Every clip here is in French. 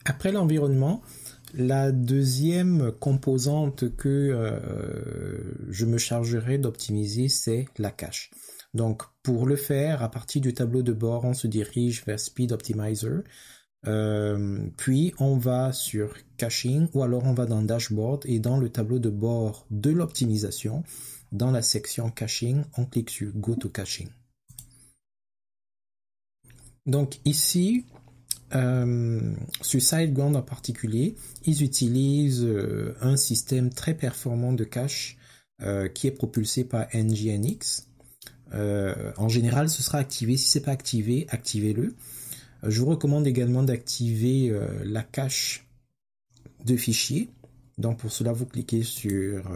Après l'environnement, la deuxième composante que je me chargerai d'optimiser, c'est la cache. Donc, pour le faire, à partir du tableau de bord, on se dirige vers Speed Optimizer. Puis, on va sur Caching, ou alors on va dans Dashboard, et dans le tableau de bord de l'optimisation, dans la section Caching, on clique sur Go to Caching. Donc ici, sur SiteGround en particulier, ils utilisent un système très performant de cache qui est propulsé par NGINX. En général, ce sera activé. Si ce n'est pas activé, activez-le. Je vous recommande également d'activer la cache de fichiers. Donc pour cela, vous cliquez sur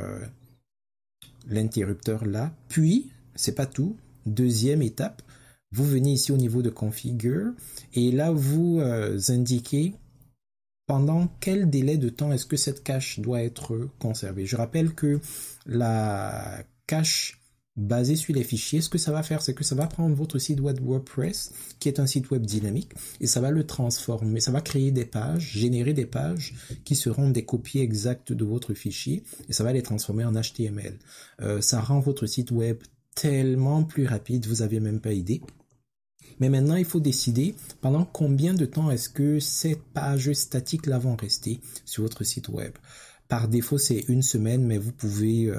l'interrupteur là. Puis, c'est pas tout. Deuxième étape, vous venez ici au niveau de Configure et là vous indiquez pendant quel délai de temps est-ce que cette cache doit être conservée. Je rappelle que la cache basée sur les fichiers, ce que ça va faire, c'est que ça va prendre votre site web WordPress, qui est un site web dynamique, et ça va le transformer, ça va créer des pages, générer des pages qui seront des copies exactes de votre fichier, et ça va les transformer en HTML. Ça rend votre site web tellement plus rapide, vous n'avez même pas idée. Mais maintenant, il faut décider pendant combien de temps est-ce que ces pages statiques-là vont rester sur votre site web. Par défaut, c'est 1 semaine, mais vous pouvez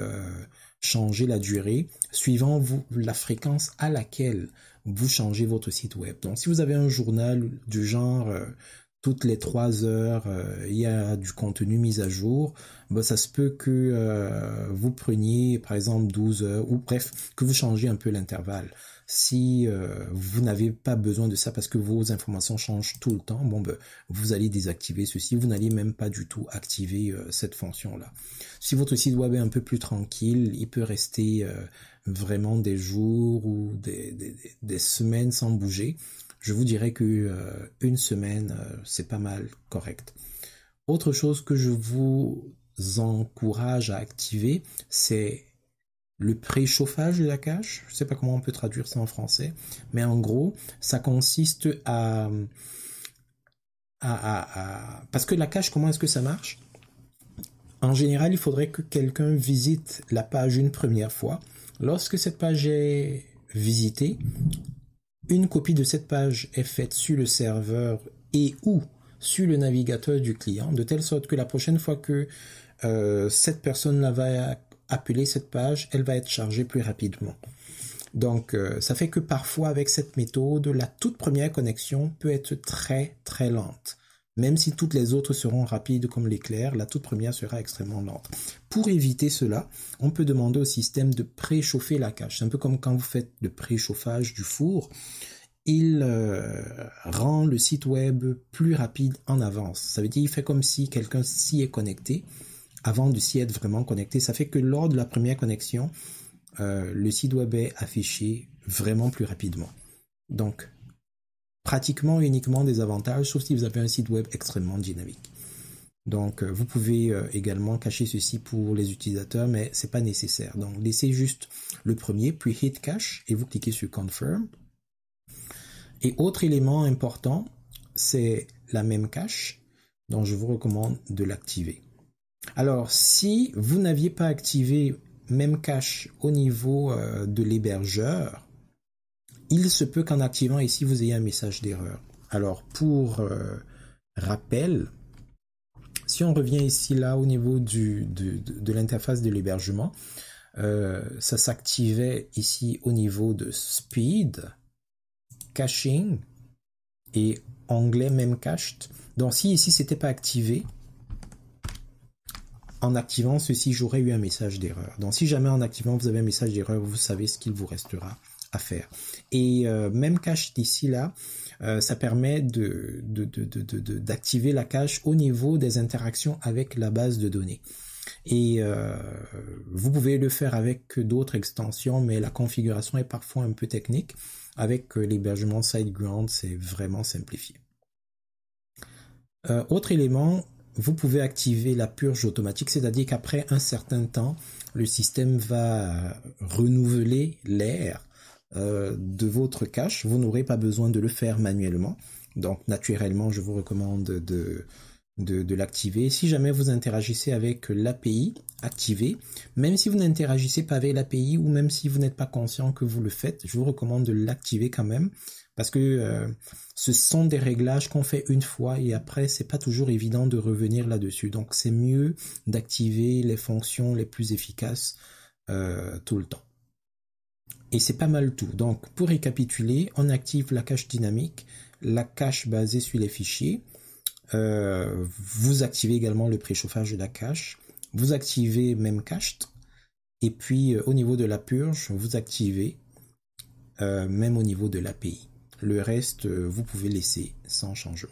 changer la durée suivant la fréquence à laquelle vous changez votre site web. Donc, si vous avez un journal du genre toutes les 3 heures, il y a du contenu mis à jour, ben, ça se peut que vous preniez par exemple 12 heures, ou bref, que vous changez un peu l'intervalle. Si vous n'avez pas besoin de ça parce que vos informations changent tout le temps, bon ben vous allez désactiver ceci, vous n'allez même pas du tout activer cette fonction-là. Si votre site web est un peu plus tranquille, il peut rester vraiment des jours ou des semaines sans bouger. Je vous dirais que 1 semaine, c'est pas mal correct. Autre chose que je vous encourage à activer, c'est le préchauffage de la cache. Je ne sais pas comment on peut traduire ça en français, mais en gros, ça consiste parce que la cache, comment est-ce que ça marche? En général, il faudrait que quelqu'un visite la page une première fois. Lorsque cette page est visitée, une copie de cette page est faite sur le serveur et ou sur le navigateur du client, de telle sorte que la prochaine fois que cette personne-là va appeler cette page, elle va être chargée plus rapidement. Donc, ça fait que parfois, avec cette méthode, la toute première connexion peut être très, très lente. Même si toutes les autres seront rapides comme l'éclair, la toute première sera extrêmement lente. Pour éviter cela, on peut demander au système de préchauffer la cache. C'est un peu comme quand vous faites le préchauffage du four. Il rend le site web plus rapide en avance. Ça veut dire qu'il fait comme si quelqu'un s'y est connecté avant de s'y être vraiment connecté. Ça fait que lors de la première connexion, le site web est affiché vraiment plus rapidement. Donc, pratiquement uniquement des avantages, sauf si vous avez un site web extrêmement dynamique. Donc, vous pouvez également cacher ceci pour les utilisateurs, mais c'est pas nécessaire. Donc, laissez juste le premier, puis Hit Cache, et vous cliquez sur Confirm. Et autre élément important, c'est la même cache, donc je vous recommande de l'activer. Alors, si vous n'aviez pas activé même cache au niveau de l'hébergeur, il se peut qu'en activant ici, vous ayez un message d'erreur. Alors, pour rappel, si on revient ici, là, au niveau de l'interface de l'hébergement, ça s'activait ici au niveau de Speed, Caching et onglet Memcached. Donc, si ici, c'était pas activé, en activant ceci, j'aurais eu un message d'erreur. Donc, si jamais en activant, vous avez un message d'erreur, vous savez ce qu'il vous restera à faire. Et même cache d'ici là, ça permet d'activer la cache au niveau des interactions avec la base de données. Et vous pouvez le faire avec d'autres extensions, mais la configuration est parfois un peu technique. Avec l'hébergement SiteGround, c'est vraiment simplifié. Autre élément, vous pouvez activer la purge automatique, c'est-à-dire qu'après un certain temps, le système va renouveler l'air de votre cache. Vous n'aurez pas besoin de le faire manuellement. Donc, naturellement, je vous recommande de l'activer. Si jamais vous interagissez avec l'API, activez. Même si vous n'interagissez pas avec l'API ou même si vous n'êtes pas conscient que vous le faites, je vous recommande de l'activer quand même parce que ce sont des réglages qu'on fait une fois et après, c'est pas toujours évident de revenir là-dessus. Donc, c'est mieux d'activer les fonctions les plus efficaces tout le temps. Et c'est pas mal tout. Donc, pour récapituler, on active la cache dynamique, la cache basée sur les fichiers. Vous activez également le préchauffage de la cache. Vous activez Memcached. Et puis, au niveau de la purge, vous activez même au niveau de l'API. Le reste, vous pouvez laisser sans changement.